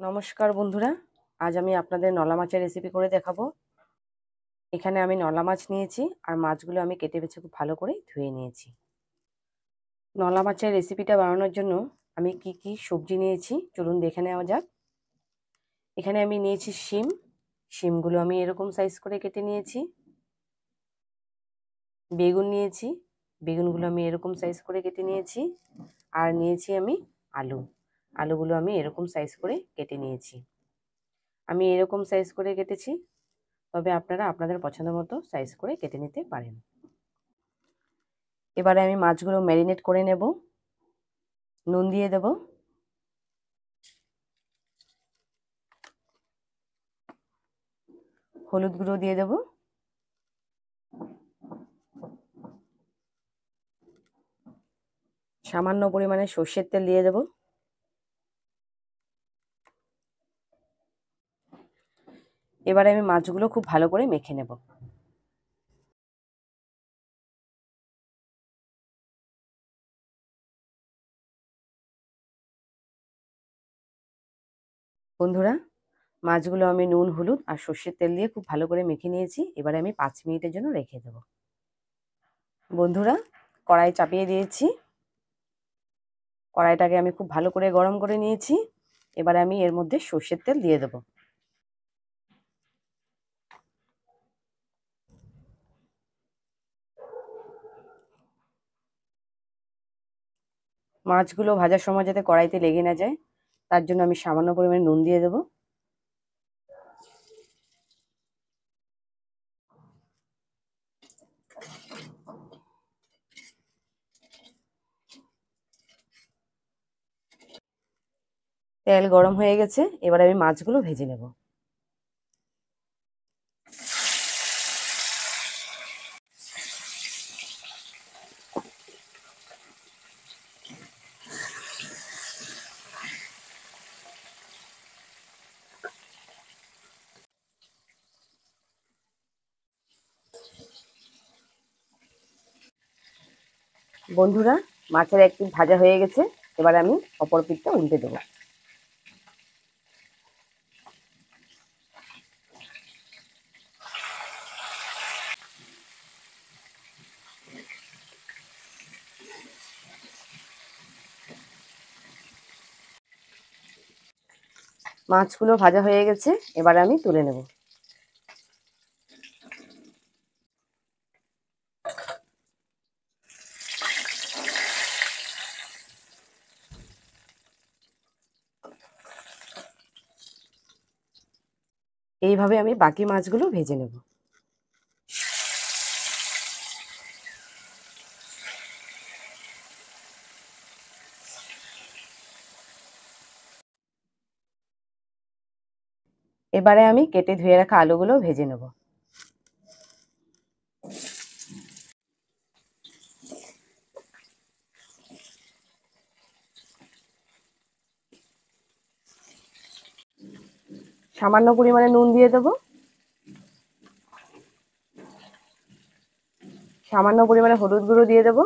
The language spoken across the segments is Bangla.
নমস্কার বন্ধুরা, আজ আমি আপনাদের নলা মাছের রেসিপি করে দেখাবো। এখানে আমি নলা মাছ নিয়েছি আর মাছগুলো আমি কেটে বেছে খুব ভালো করে ধুয়ে নিয়েছি। নলা মাছের রেসিপিটা বানানোর জন্য আমি কি সবজি নিয়েছি চলুন দেখে নেওয়া যাক। এখানে আমি নিয়েছি শিমগুলো আমি এরকম সাইজ করে কেটে নিয়েছি। বেগুন নিয়েছি, বেগুনগুলো আমি এরকম সাইজ করে কেটে নিয়েছি। আর নিয়েছি আমি আলুগুলো আমি এরকম সাইজ করে কেটে নিয়েছি। আমি এরকম সাইজ করে কেটেছি, তবে আপনারা আপনাদের পছন্দ মতো সাইজ করে কেটে নিতে পারেন। এবারে আমি মাছগুলো ম্যারিনেট করে নেব। নুন দিয়ে দেব, হলুদ গুঁড়ো দিয়ে দেব, সামান্য পরিমাণে সর্ষের তেল দিয়ে দেব। এবারে আমি মাছগুলো খুব ভালো করে মেখে নেব। বন্ধুরা, মাছগুলো আমি নুন, হলুদ আর সর্ষের তেল দিয়ে খুব ভালো করে মেখে নিয়েছি। এবারে আমি 5 মিনিটের জন্য রেখে দেব। বন্ধুরা, কড়াই চাপিয়ে দিয়েছি। কড়াইটাকে আমি খুব ভালো করে গরম করে নিয়েছি। এবারে আমি এর মধ্যে সর্ষের তেল দিয়ে দেব। মাছগুলো ভাজার সময় যাতে কড়াইতে লেগে না যায়, তার জন্য আমি সামান্য পরিমাণে নুন দিয়ে দেব। তেল গরম হয়ে গেছে, এবারে আমি মাছগুলো ভেজে নেব। বন্ধুরা, মাছের এক পিঠ ভাজা হয়ে গেছে, এবার আমি অপর পিঠটা উল্টে দেবো। মাছগুলো ভাজা হয়ে গেছে, এবার আমি তুলে নেব। এইভাবে আমি বাকি মাছগুলো ভেজে নেব। এবারে আমি কেটে ধুয়ে রাখা আলুগুলো ভেজে নেব। সামান্য পরিমাণে নুন দিয়ে দেব, সামান্য পরিমাণে হলুদ গুঁড়ো দিয়ে দেব,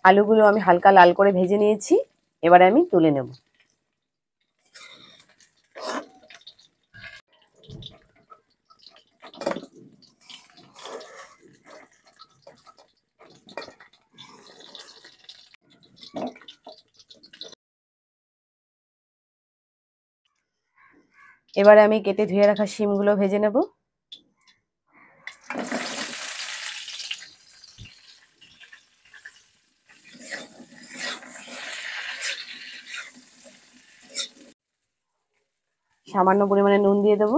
আলুগুলো আমি হালকা লাল করে ভেজে নিয়েছি, এবারে আমি তুলে নেব। এবারে আমি কেটে ধুয়ে রাখা শিমগুলো ভেজে নেব। সামান্য পরিমাণে নুন দিয়ে দেব,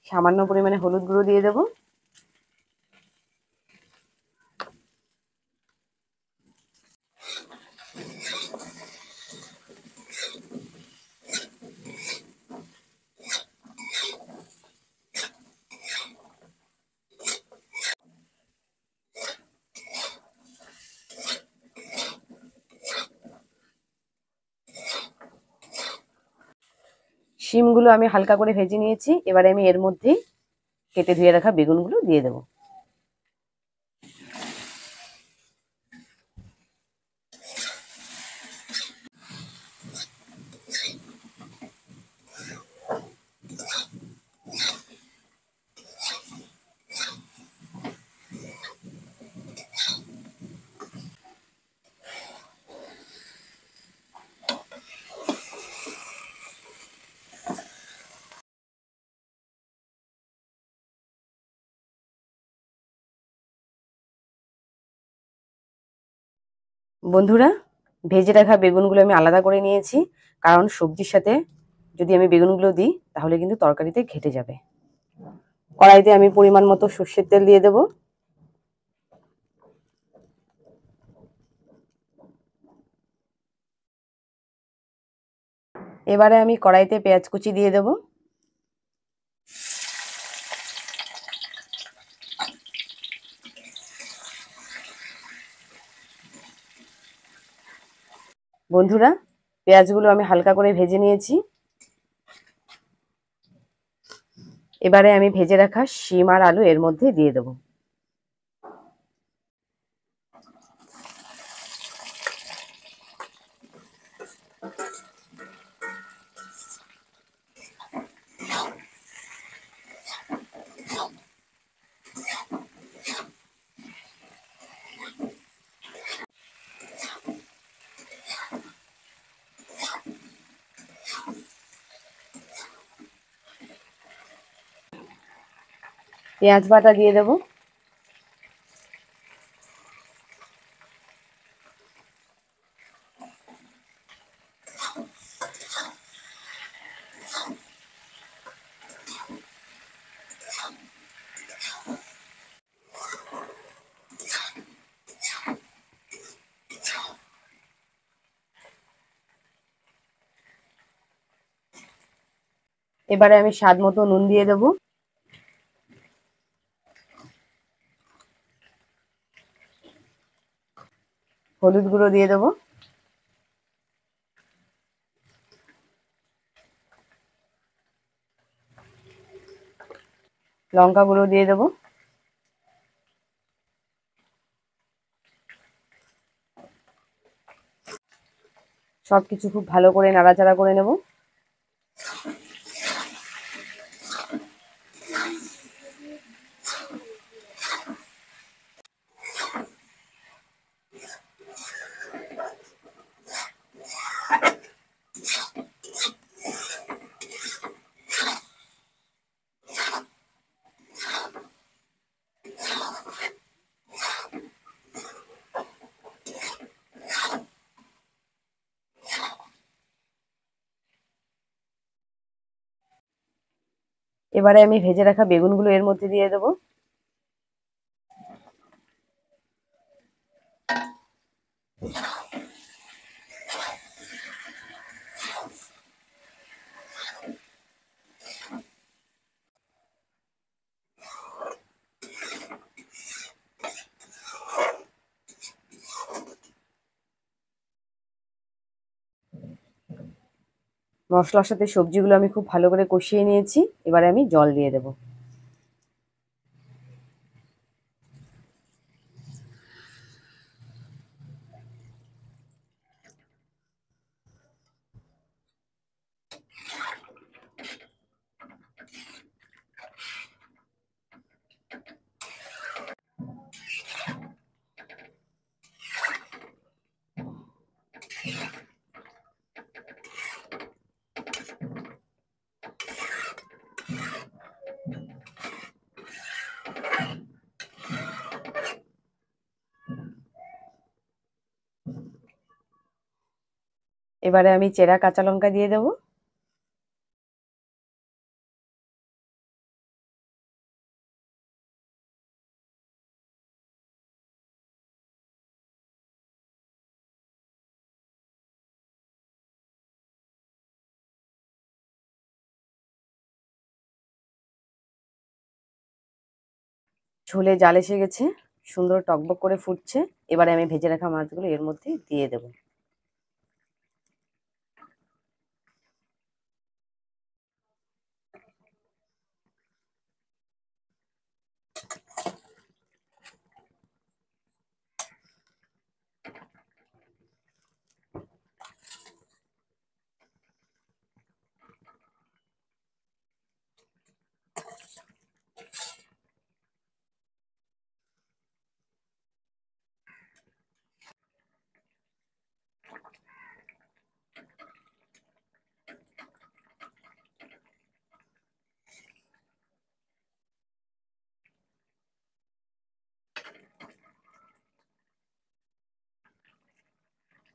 সামান্য পরিমাণে হলুদ গুঁড়ো দিয়ে দেব, শিমগুলো আমি হালকা করে ভেজে নিয়েছি। এবারে আমি এর মধ্যেই কেটে ধুয়ে রাখা বেগুনগুলো দিয়ে দেবো। বন্ধুরা, ভেজে রাখা বেগুনগুলো আমি আলাদা করে নিয়েছি, কারণ সবজির সাথে যদি আমি বেগুনগুলো দিই তাহলে কিন্তু তরকারিতে ঘেটে যাবে। কড়াইতে আমি পরিমাণ মতো সর্ষের তেল দিয়ে দেব। এবারে আমি কড়াইতে পেঁয়াজ কুচি দিয়ে দেব। বন্ধুরা, পেঁয়াজগুলো আমি হালকা করে ভেজে নিয়েছি। এবারে আমি ভেজে রাখা শিম আর আলু এর মধ্যে দিয়ে দেব। পেঁয়াজ বাটা দিয়ে দেব। এবারে আমি স্বাদ মতো নুন দিয়ে দেব। হলুদ গুঁড়ো দিয়ে দেব। লঙ্কা গুঁড়ো দিয়ে দেব। সবকিছু খুব ভালো করে নাড়াচাড়া করে নেব। এবারে আমি ভেজে রাখা বেগুনগুলো এর মধ্যে দিয়ে দেব। মশলার সাথে সবজিগুলো আমি খুব ভালো করে কষিয়ে নিয়েছি। এবারে আমি জল দিয়ে দেব। এবারে আমি চেরা কাঁচা লঙ্কা দিয়ে দেব। ঝোলে জাল এসে গেছে, সুন্দর টকবক করে ফুটছে। এবারে আমি ভেজে রাখা মাছগুলো এর মধ্যে দিয়ে দেব।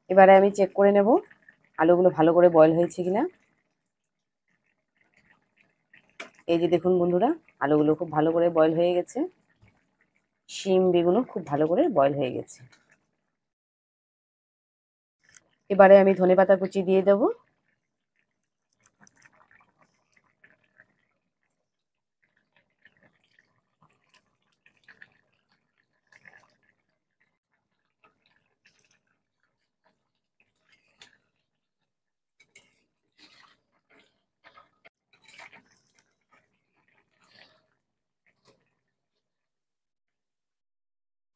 এবারে আমি চেক করে নেব আলুগুলো ভালো করে বয়েল হয়েছে কিনা। এই যে দেখুন বন্ধুরা, আলুগুলো খুব ভালো করে বয়েল হয়ে গেছে। শিম বেগুনও খুব ভালো করে বয়েল হয়ে গেছে। এবারে আমি ধনেপাতা কুচি দিয়ে দেব।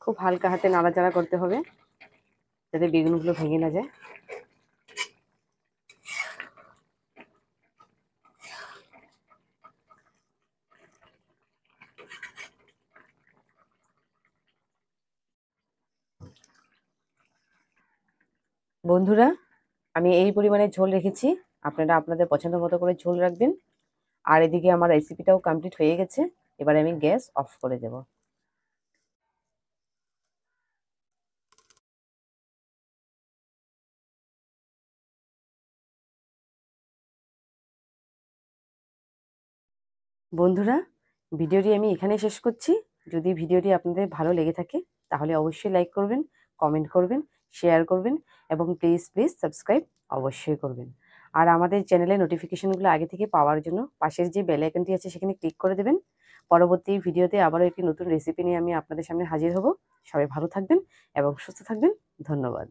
খুব হালকা হাতে নাড়াচাড়া করতে হবে যাতে বেগুনগুলো ভেঙে না যায়। বন্ধুরা, আমি এই পরিমাণে ঝোল রেখেছি, আপনারা আপনাদের পছন্দ মতো করে ঝোল রাখবেন। আর এদিকে আমার রেসিপিটাও কমপ্লিট হয়ে গেছে। এবারে আমি গ্যাস অফ করে দেব। বন্ধুরা, ভিডিওটি আমি এখানেই শেষ করছি। যদি ভিডিওটি আপনাদের ভালো লেগে থাকে তাহলে অবশ্যই লাইক করবেন, কমেন্ট করবেন, শেয়ার করবেন এবং প্লিজ প্লিজ সাবস্ক্রাইব অবশ্যই করবেন। আর আমাদের চ্যানেলের নোটিফিকেশনগুলো আগে থেকে পাওয়ার জন্য পাশের যে বেল আইকনটি আছে সেখানে ক্লিক করে দেবেন। পরবর্তী ভিডিওতে আবারও একটি নতুন রেসিপি নিয়ে আমি আপনাদের সামনে হাজির হব। সবাই ভালো থাকবেন এবং সুস্থ থাকবেন। ধন্যবাদ।